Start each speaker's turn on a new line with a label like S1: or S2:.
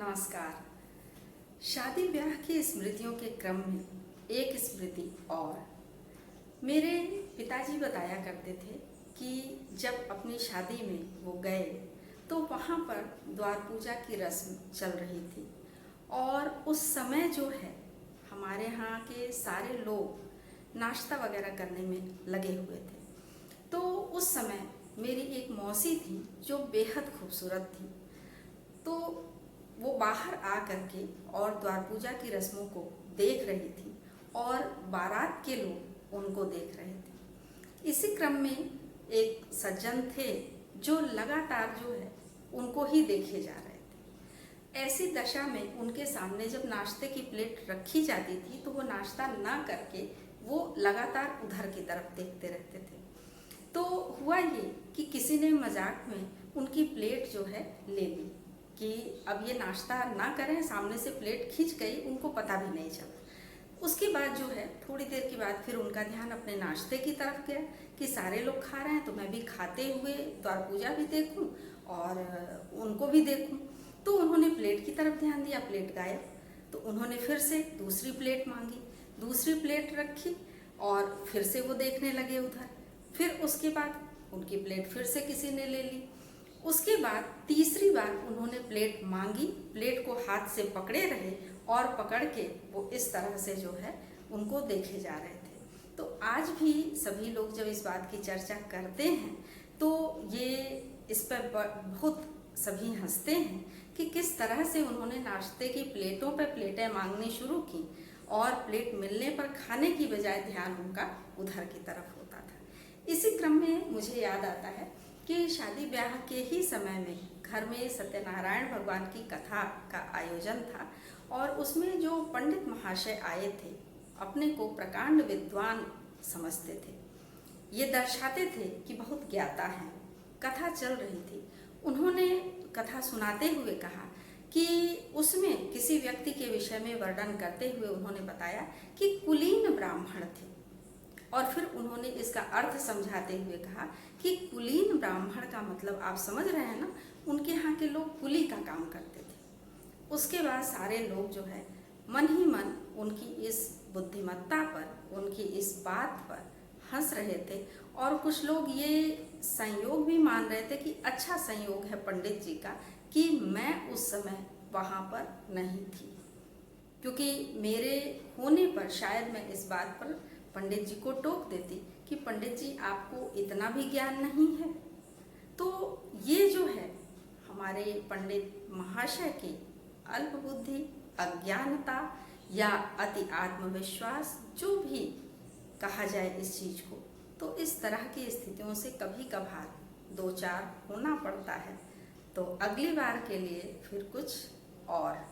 S1: नमस्कार। शादी ब्याह की स्मृतियों के क्रम में एक स्मृति और मेरे पिताजी बताया करते थे कि जब अपनी शादी में वो गए तो वहाँ पर द्वार पूजा की रस्म चल रही थी और उस समय जो है हमारे यहाँ के सारे लोग नाश्ता वगैरह करने में लगे हुए थे। तो उस समय मेरी एक मौसी थी जो बेहद खूबसूरत थी। तो वो बाहर आ करके और द्वार पूजा की रस्मों को देख रही थी और बारात के लोग उनको देख रहे थे। इसी क्रम में एक सज्जन थे जो लगातार जो है उनको ही देखे जा रहे थे। ऐसी दशा में उनके सामने जब नाश्ते की प्लेट रखी जाती थी तो वो नाश्ता ना करके वो लगातार उधर की तरफ देखते रहते थे। तो हुआ ये कि किसी ने मजाक में उनकी प्लेट जो है ले ली कि अब ये नाश्ता ना करें, सामने से प्लेट खिंच गई, उनको पता भी नहीं चला। उसके बाद जो है थोड़ी देर के बाद फिर उनका ध्यान अपने नाश्ते की तरफ गया कि सारे लोग खा रहे हैं तो मैं भी खाते हुए द्वार पूजा भी देखूं और उनको भी देखूं। तो उन्होंने प्लेट की तरफ ध्यान दिया, प्लेट गायब। तो उन्होंने फिर से दूसरी प्लेट मांगी, दूसरी प्लेट रखी और फिर से वो देखने लगे उधर। फिर उसके बाद उनकी प्लेट फिर से किसी ने ले ली। उसके बाद तीसरी बार उन्होंने प्लेट मांगी, प्लेट को हाथ से पकड़े रहे और पकड़ के वो इस तरह से जो है उनको देखे जा रहे थे। तो आज भी सभी लोग जब इस बात की चर्चा करते हैं तो ये इस पर बहुत सभी हंसते हैं कि किस तरह से उन्होंने नाश्ते की प्लेटों पर प्लेटें मांगनी शुरू की और प्लेट मिलने पर खाने की बजाय ध्यान उनका उधर की तरफ होता था। इसी क्रम में मुझे याद आता है कि शादी ब्याह के ही समय में घर में सत्यनारायण भगवान की कथा का आयोजन था और उसमें जो पंडित महाशय आए थे अपने को प्रकांड विद्वान समझते थे। ये दर्शाते थे कि बहुत ज्ञाता हैं। कथा चल रही थी, उन्होंने कथा सुनाते हुए कहा कि उसमें किसी व्यक्ति के विषय में वर्णन करते हुए उन्होंने बताया कि कुलीन ब्राह्मण थे और फिर उन्होंने इसका अर्थ समझाते हुए कहा कि कुलीन ब्राह्मण का मतलब आप समझ रहे हैं ना, उनके यहाँ के लोग कुली का काम करते थे। उसके बाद सारे लोग जो है मन ही मन उनकी इस बुद्धिमत्ता पर, उनकी इस बात पर हंस रहे थे और कुछ लोग ये संयोग भी मान रहे थे कि अच्छा संयोग है पंडित जी का कि मैं उस समय वहाँ पर नहीं थी, क्योंकि मेरे होने पर शायद मैं इस बात पर पंडित जी को टोक देती कि पंडित जी आपको इतना भी ज्ञान नहीं है। तो ये जो है हमारे पंडित महाशय की अल्प बुद्धि, अज्ञानता या अति आत्मविश्वास, जो भी कहा जाए इस चीज़ को, तो इस तरह की स्थितियों से कभी कभार दो चार होना पड़ता है। तो अगली बार के लिए फिर कुछ और